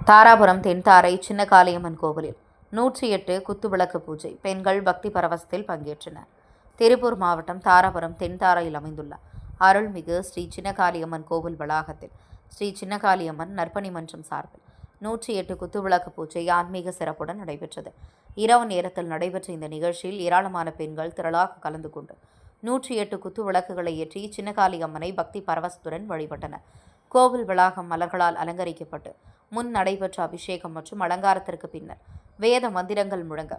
தாராபுரம் தென்தாரை சின்னகாளியம்மன் கோவிலில் 108 குத்துவிளக்கு பூஜை. பெண்கள் பக்தி பரவசத்தில் பங்கேற்றனர். திருப்பூர் மாவட்டம் தாராபுரம் தென்தாரையில் அமைந்துள்ள அருள்மிகு ஸ்ரீ சின்னகாளியம்மன் கோவில் வளாகத்தில் ஸ்ரீ சின்னகாளியம்மன் நற்பணி மன்றம் சார்பில் 108 குத்துவிளக்கு பூஜை ஆன்மீக சிறப்புடன் நடைபெற்றது. இரவு நேரத்தில் நடைபெற்ற இந்த நிகழ்ச்சியில் ஏராளமான பெண்கள் திரளாக கலந்து கொண்டு 108 குத்து விளக்குகளை ஏற்றி சின்னகாளியம்மனை பக்தி பரவசத்துடன் வழிபட்டனர். கோவில் வளாகம் மலர்களால் அலங்கரிக்கப்பட்டு முன் நடைபெற்ற அபிஷேகம் மற்றும் அலங்காரத்திற்கு பின்னர் வேத மந்திரங்கள் முழங்க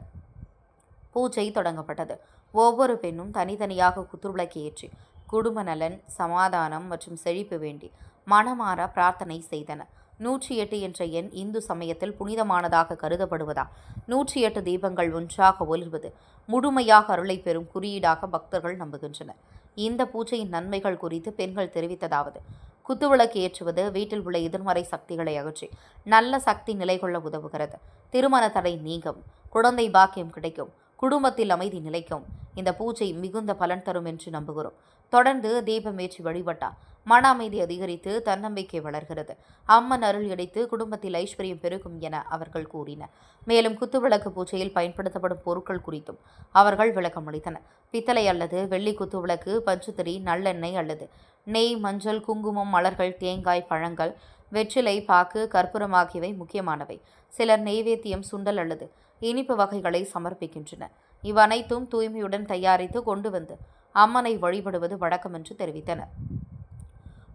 பூஜை தொடங்கப்பட்டது. ஒவ்வொரு பெண்ணும் தனித்தனியாக குத்துவிளக்கு ஏற்றி குடும்ப நலன், சமாதானம் மற்றும் செழிப்பு வேண்டி மனமாற பிரார்த்தனை செய்தனர். 108 என்ற எண் இந்து சமயத்தில் புனிதமானதாக கருதப்படுவதால் 108 தீபங்கள் ஒன்றாக ஒளிர்வது முழுமையாக அருளை பெறும் குறியீடாக பக்தர்கள் நம்புகின்றனர். இந்த பூஜையின் நன்மைகள் குறித்து பெண்கள் தெரிவித்ததாவது: குத்துவிளக்கு ஏற்றுவது வீட்டில் உள்ள எதிர்மறை சக்திகளை அகற்றி நல்ல சக்தி நிலை கொள்ள உதவுகிறது. திருமண தடை நீங்கும், குழந்தை பாக்கியம் கிடைக்கும், குடும்பத்தில் அமைதி நிலைக்கும். இந்த பூஜை மிகுந்த பலன் தரும் என்று நம்புகிறோம். தொடர்ந்து தீபம் ஏற்றி வழிபட்டால் மன அமைதி அதிகரித்து தன்னம்பிக்கை வளர்கிறது. அம்மன் அருள் கிடைத்து குடும்பத்தில் ஐஸ்வர்யம் பெருகும் என அவர்கள் கூறினர். மேலும் குத்துவிளக்கு பூஜையில் பயன்படுத்தப்படும் பொருட்கள் குறித்தும் அவர்கள் விளக்கம் அளித்தனர். பித்தளை அல்லது வெள்ளி குத்துவிளக்கு, பஞ்சுத்திரி, நல்லெண்ணெய் அல்லது நெய், மஞ்சள், குங்குமம், மலர்கள், தேங்காய், பழங்கள், வெற்றிலை, பாக்கு, கற்பூரம் ஆகியவை முக்கியமானவை. சிலர் நெய்வேத்தியம், சுண்டல் அல்லது இனிப்பு வகைகளை சமர்ப்பிக்கின்றனர். இவ்வனைத்தும் தூய்மையுடன் தயாரித்து கொண்டு வந்து அம்மனை வழிபடுவது வழக்கம் என்று தெரிவித்தனர்.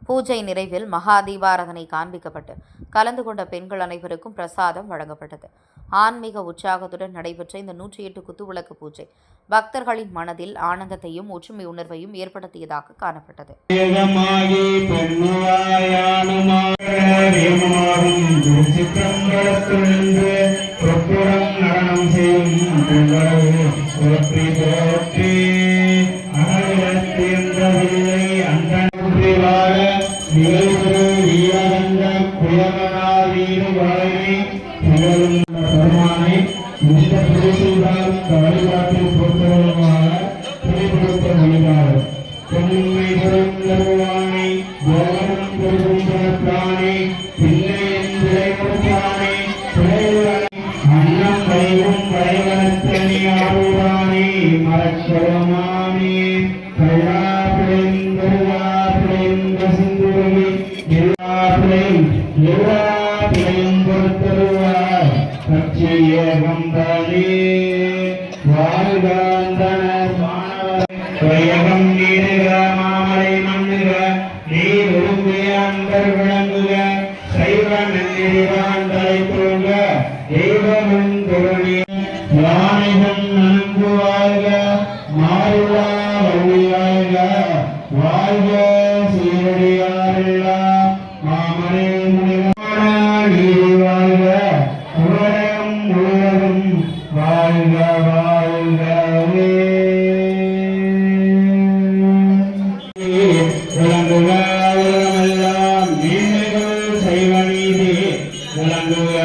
பூஜை நிறைவில் மகா தீபாராதனை காண்பிக்கப்பட்டு கலந்து கொண்ட பெண்கள் அனைவருக்கும் பிரசாதம் வழங்கப்பட்டது. ஆன்மீக உற்சாகத்துடன் நடைபெற்ற இந்த 108 குத்துவிளக்கு பூஜை பக்தர்களின் மனதில் ஆனந்தத்தையும் ஒற்றுமை உணர்வையும் ஏற்படுத்தியதாக காணப்பட்டது. விளங்குக